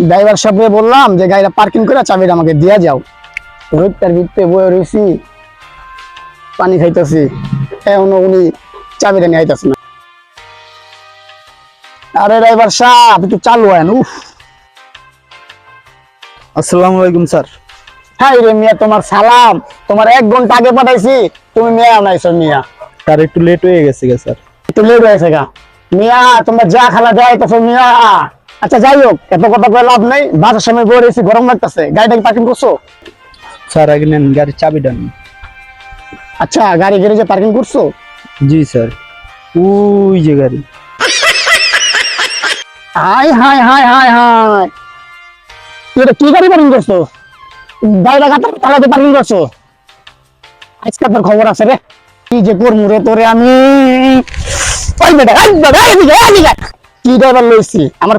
Driver সাহেবকে বললাম যে গাড়িটা পার্কিং করে চাবিটা আমাকে দিয়া যাও। রোডটার ভিতরে বয়ে রয়েছি, পানি খাইতেছি, এখনো উনি চাবিটা নিয়ে আইতাছে না। আরে ড্রাইভার সাহেব একটু চালু হয়। উফ, আসসালামু আলাইকুম স্যার। হাই রে মিয়া, তোমার সালাম। তোমার 1 ঘন্টা আগে পাঠাইছি, তুমি মিয়া নাইছো মিয়া। স্যার একটু লেট হয়ে গেছে স্যার। একটু লেট হয়েছে গা মিয়া, তোমরা যা খেলা যাইতেছো মিয়া। আচ্ছা যাই হোক, এত কথা কয়ে লাভ নেই। বাসার সামনে বয়ে রয়েছি, গরম লাগতেছে। গাড়িটাকে পার্কিং করছো? স্যার আগে নেন গাড়ির চাবিটা নেন। আচ্ছা, গাড়ি গ্যারেজে পার্কিং করছো? জি স্যার, ওই যে গাড়ি। High high high high high, এটা কি গাড়ি পার্কিং করছো? গাড়িটা তালাতে পার্কিং করছো? আজকে আপনার খবর আছে রে, কি যে করবো রে তোরে আমি। ওই বেটা, কি ড্রাইভার লইছি আমার